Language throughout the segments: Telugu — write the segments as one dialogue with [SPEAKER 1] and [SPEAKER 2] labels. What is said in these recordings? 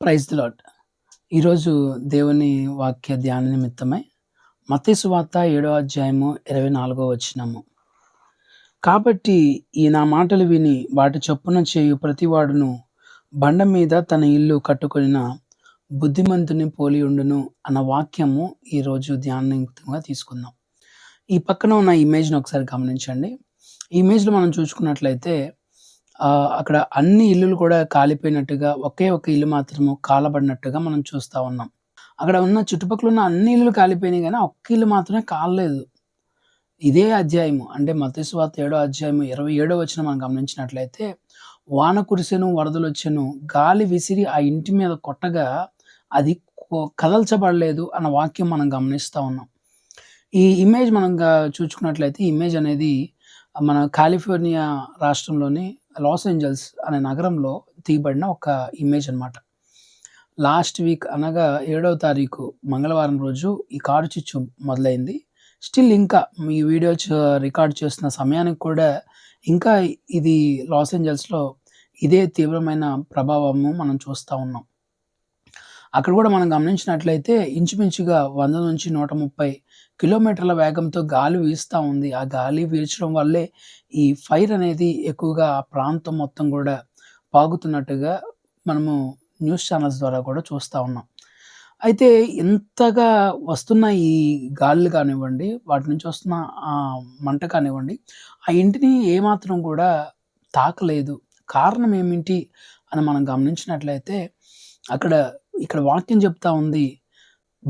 [SPEAKER 1] Praise the lord. ఈరోజు దేవుని వాక్య ధ్యాన నిమిత్తమై మత్తయి సువార్త 7వ అధ్యాయము 24వ వచనము. కాబట్టి ఈ నా మాటలు విని వాటి చొప్పున చేయు ప్రతివాడును బండ మీద తన ఇల్లు కట్టుకొనిన బుద్ధిమంతుని పోలి ఉండును అన్న వాక్యము ఈరోజు ధ్యాన నిమిత్తంగా తీసుకుందాం. ఈ పక్కన ఉన్న ఇమేజ్ని ఒకసారి గమనించండి. ఈ ఇమేజ్లో మనం చూసుకున్నట్లయితే అక్కడ అన్ని ఇల్లులు కూడా కాలిపోయినట్టుగా, ఒకే ఒక ఇల్లు మాత్రము కాలబడినట్టుగా మనం చూస్తూ ఉన్నాం. అక్కడ ఉన్న చుట్టుపక్కల ఉన్న అన్ని ఇల్లులు కాలిపోయినాయి, కానీ ఒక్క ఇల్లు మాత్రమే కాలలేదు. ఇదే అధ్యాయము అంటే మత్తయి సువార్త 7వ అధ్యాయము 27వ వచనం మనం గమనించినట్లయితే, వాన కురిసెను, వరదలు వచ్చెను, గాలి విసిరి ఆ ఇంటి మీద కొట్టగా అది కదల్చబడలేదు అన్న వాక్యం మనం గమనిస్తూ ఉన్నాం. ఈ ఇమేజ్ మనం చూసుకున్నట్లయితే, ఈ ఇమేజ్ అనేది మన కాలిఫోర్నియా రాష్ట్రంలోని లాస్ ఏంజల్స్ అనే నగరంలో తీయబడిన ఒక ఇమేజ్ అనమాట. లాస్ట్ వీక్ అనగా 7వ తారీఖు మంగళవారం రోజు ఈ కారు చిచ్చు మొదలైంది. స్టిల్ ఇంకా ఈ వీడియో రికార్డ్ చేస్తున్న సమయానికి కూడా ఇంకా ఇది లాస్ ఏంజల్స్లో ఇదే తీవ్రమైన ప్రభావము మనం చూస్తూ ఉన్నాం. అక్కడ కూడా మనం గమనించినట్లయితే ఇంచుమించుగా 100 నుంచి 130 కిలోమీటర్ల వేగంతో గాలి వీస్తూ ఉంది. ఆ గాలి వీల్చడం వల్లే ఈ ఫైర్ అనేది ఎక్కువగా ఆ ప్రాంతం మొత్తం కూడా పాగుతున్నట్టుగా మనము న్యూస్ ఛానల్స్ ద్వారా కూడా చూస్తూ ఉన్నాం. అయితే ఇంతగా వస్తున్న ఈ గాలులు కానివ్వండి, వాటి నుంచి వస్తున్న మంట కానివ్వండి, ఆ ఇంటిని ఏమాత్రం కూడా తాకలేదు. కారణం ఏమిటి అని మనం గమనించినట్లయితే ఇక్కడ వాక్యం చెప్తా ఉంది,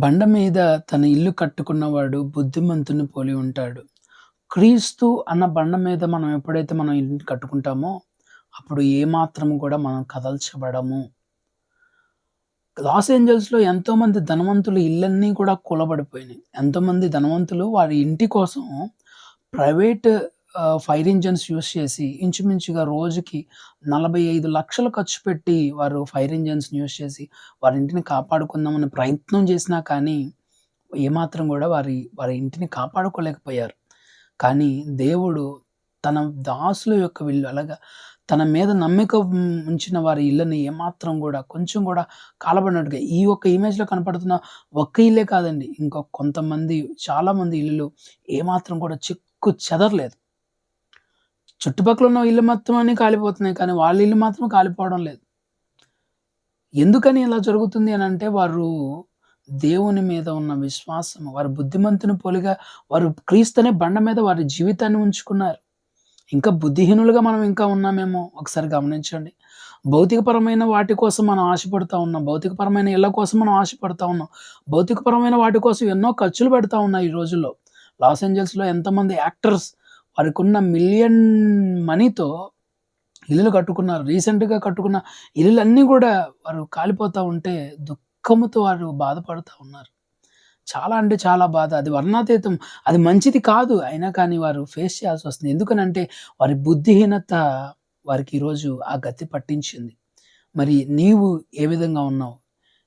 [SPEAKER 1] బండ మీద తన ఇల్లు కట్టుకున్నవాడు బుద్ధిమంతుని పోలి ఉంటాడు. క్రీస్తు అన్న బండ మీద మనం ఎప్పుడైతే మనం ఇల్లు కట్టుకుంటామో అప్పుడు ఏమాత్రం కూడా మనం కదల్చబడము. లాస్ ఏంజల్స్లో ఎంతోమంది ధనవంతులు ఇళ్ళన్నీ కూడా కూలబడిపోయినాయి. ఎంతోమంది ధనవంతులు వారి ఇంటి కోసం ప్రైవేట్ ఫైర్ ఇంజన్స్ యూస్ చేసి ఇంచుమించుగా రోజుకి 45 లక్షలు ఖర్చు పెట్టి వారు ఫైర్ ఇంజన్స్ యూస్ చేసి వారి ఇంటిని కాపాడుకుందామని ప్రయత్నం చేసినా కానీ ఏమాత్రం కూడా వారి ఇంటిని కాపాడుకోలేకపోయారు. కానీ దేవుడు తన దాసుల యొక్క వీళ్ళు అలాగా తన మీద నమ్మిక ఉంచిన వారి ఇళ్ళని ఏమాత్రం కూడా కొంచెం కూడా కాలబడినట్టుగా ఈ ఒక్క ఇమేజ్లో కనపడుతున్న ఒక్క ఇల్లే కాదండి, ఇంకా కొంతమంది చాలామంది ఇల్లులు ఏమాత్రం కూడా చెక్కు చెదరలేదు. చుట్టుపక్కల ఉన్న ఇల్లు మొత్తం అన్నీ కాలిపోతున్నాయి, కానీ వాళ్ళ ఇల్లు మాత్రం కాలిపోవడం లేదు. ఎందుకని ఇలా జరుగుతుంది అని అంటే, వారు దేవుని మీద ఉన్న విశ్వాసము, వారి బుద్ధిమంతుని పోలిగా వారు క్రీస్తునే బండ మీద వారి జీవితాన్ని ఉంచుకున్నారు. ఇంకా బుద్ధిహీనులుగా మనం ఇంకా ఉన్నామేమో ఒకసారి గమనించండి. భౌతికపరమైన వాటి కోసం మనం ఆశపడుతూ ఉన్నాం, భౌతికపరమైన ఇళ్ళ కోసం మనం ఆశపడుతూ ఉన్నాం, భౌతికపరమైన వాటి కోసం ఎన్నో ఖర్చులు పెడతా ఉన్నాయి. ఈ రోజుల్లో లాస్ ఏంజల్స్లో ఎంతోమంది యాక్టర్స్ వారికి ఉన్న మిలియన్ మనీతో ఇల్లులు కట్టుకున్నారు. రీసెంట్గా కట్టుకున్న ఇల్లులన్నీ కూడా వారు కాలిపోతూ ఉంటే దుఃఖముతో వారు బాధపడుతూ ఉన్నారు. చాలా అంటే చాలా బాధ. అది వర్ణాతీతం, అది మంచిది కాదు. అయినా కానీ వారు ఫేస్ చేయాల్సి వస్తుంది. ఎందుకనంటే వారి బుద్ధిహీనత వారికి ఈరోజు ఆ గతి పట్టించింది. మరి నీవు ఏ విధంగా ఉన్నావు?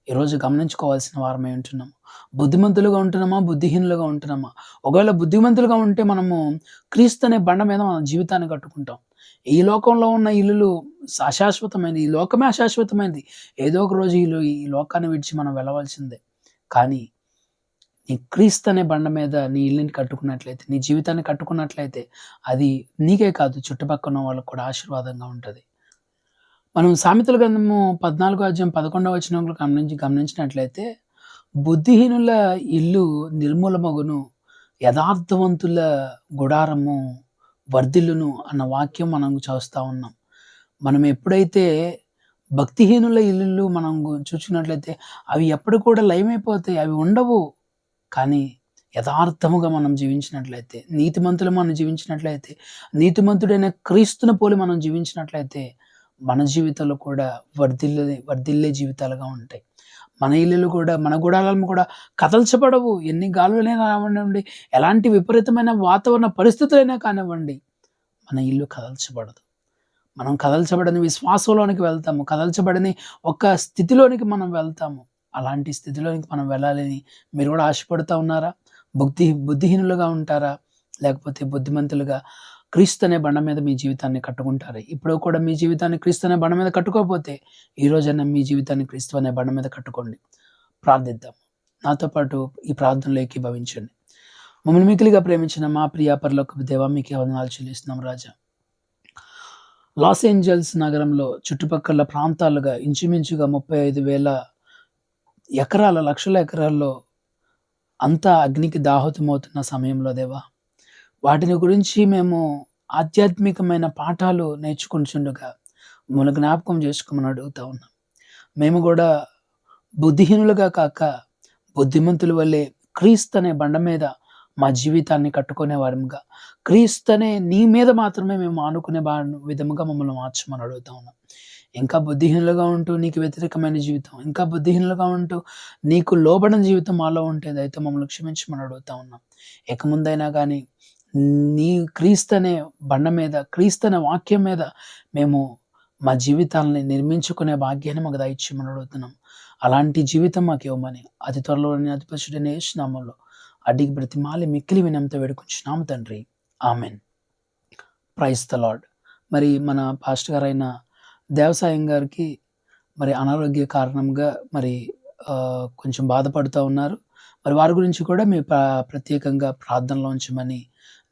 [SPEAKER 1] ఈరోజు గమనించుకోవాల్సిన వారమై ఉంటున్నాము. బుద్ధిమంతులుగా ఉంటున్నామా, బుద్ధిహీనులుగా ఉంటున్నామా? ఒకవేళ బుద్ధిమంతులుగా ఉంటే మనము క్రీస్తు అనే బండ మీద మన జీవితాన్ని కట్టుకుంటాం. ఈ లోకంలో ఉన్న ఇల్లులు అశాశ్వతమైనది, ఈ లోకమే అశాశ్వతమైనది. ఏదో ఒక రోజు ఈ లోకాన్ని విడిచి మనం వెళ్ళవలసిందే. కానీ నీ క్రీస్తు అనే బండ మీద నీ ఇల్లుని కట్టుకున్నట్లయితే, నీ జీవితాన్ని కట్టుకున్నట్లయితే అది నీకే కాదు, చుట్టుపక్కల ఉన్న వాళ్ళకు కూడా ఆశీర్వాదంగా ఉంటుంది. మనం సామెతల గ్రంథము 14వ అధ్యాయం 11వ వచనంలో గమనించినట్లయితే, బుద్ధిహీనుల ఇల్లు నిర్మూలమగును, యథార్థవంతుల గుడారము వర్ధిల్లును అన్న వాక్యం మనం చూస్తూ ఉన్నాం. మనం ఎప్పుడైతే భక్తిహీనుల ఇల్లులు మనం చూసుకున్నట్లయితే అవి ఎప్పుడు కూడా లయమైపోతాయి, అవి ఉండవు. కానీ యథార్థముగా మనం జీవించినట్లయితే, నీతిమంతులు మనం జీవించినట్లయితే, నీతిమంతుడైన క్రీస్తుని పోలి మనం జీవించినట్లయితే మన జీవితాలు కూడా వర్ధిల్లే జీవితాలుగా ఉంటాయి. మన ఇల్లులు కూడా, మన గుడారాలు కూడా కదల్చబడవు. ఎన్ని గాలులైనా రానివ్వండి, ఎలాంటి విపరీతమైన వాతావరణ పరిస్థితులైనా కానివ్వండి, మన ఇల్లు కదల్చబడదు. మనం కదల్చబడని విశ్వాసంలోనికి వెళ్తాము, కదల్చబడని ఒక స్థితిలోనికి మనం వెళ్తాము. అలాంటి స్థితిలోనికి మనం వెళ్ళాలని మీరు కూడా ఆశపడుతూ ఉన్నారా? బుద్ధిహీనులుగా ఉంటారా? లేకపోతే బుద్ధిమంతులుగా క్రీస్తు అనే బండ మీద మీ జీవితాన్ని కట్టుకుంటారు. ఇప్పుడు కూడా మీ జీవితాన్ని క్రీస్తు అనే బండ మీద కట్టుకోకపోతే ఈ రోజైనా మీ జీవితాన్ని క్రీస్తు అనే బండ మీద కట్టుకోండి. ప్రార్థిద్దాం. నాతో పాటు ఈ ప్రార్థనలో ఏకీభవించండి. మమ్మల్ని మిక్కిలిగా ప్రేమించిన మా ప్రియ పరలోకపు దేవా, మీకే వందనాలు చెల్లిస్తున్నాం రాజా. లాస్ ఏంజల్స్ నగరంలో చుట్టుపక్కల ప్రాంతాలుగా ఇంచుమించుగా 35,000 ఎకరాల, లక్షల ఎకరాల్లో అంతా అగ్నికి దాహుతమవుతున్న సమయంలో దేవా, వాటిని గురించి మేము ఆధ్యాత్మికమైన పాఠాలు నేర్చుకుంటుండగా మమ్మల్ని జ్ఞాపకం చేసుకోమని అడుగుతా ఉన్నాం. మేము కూడా బుద్ధిహీనులుగా కాక బుద్ధిమంతుల వల్లే క్రీస్తు అనే బండ మీద మా జీవితాన్ని కట్టుకునే వారముగా, క్రీస్తు అనే నీ మీద మాత్రమే మేము ఆనుకునే విధముగా మమ్మల్ని మార్చమని అడుగుతా ఉన్నాం. ఇంకా బుద్ధిహీనులుగా ఉంటూ నీకు వ్యతిరేకమైన జీవితం, ఇంకా బుద్ధిహీనులుగా ఉంటూ నీకు లోబడిన జీవితం మాలో ఉంటే దయతో మమ్మల్ని క్షమించమని అడుగుతా ఉన్నాం. ఇక ముందైనా కానీ నీ క్రీస్తు అనే బండ మీద, క్రీస్తు అనే వాక్యం మీద మేము మా జీవితాలని నిర్మించుకునే భాగ్యాన్ని మాకు దయచేయమని అడుగుతున్నాం. అలాంటి జీవితం మాకు ఇవ్వమని అతి త్వరలో అతి పరిశుద్ధుడైన యేసు నామములో అడిగి బ్రతిమాలి మిక్కిలి వినయంతో వేడుకొంచున్నాము తండ్రి. ఆమెన్. Praise the lord. మరి మన పాస్టర్ గారైన దేవసాయం గారికి మరి అనారోగ్య కారణంగా మరి కొంచెం బాధపడుతూ ఉన్నారు. మరి వారి గురించి కూడా మీ ప్రత్యేకంగా ప్రార్థనలో ఉంచమని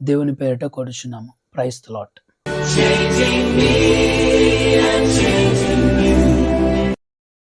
[SPEAKER 1] దేవుని పేరిట కోరుచున్నాము. Praise the lord.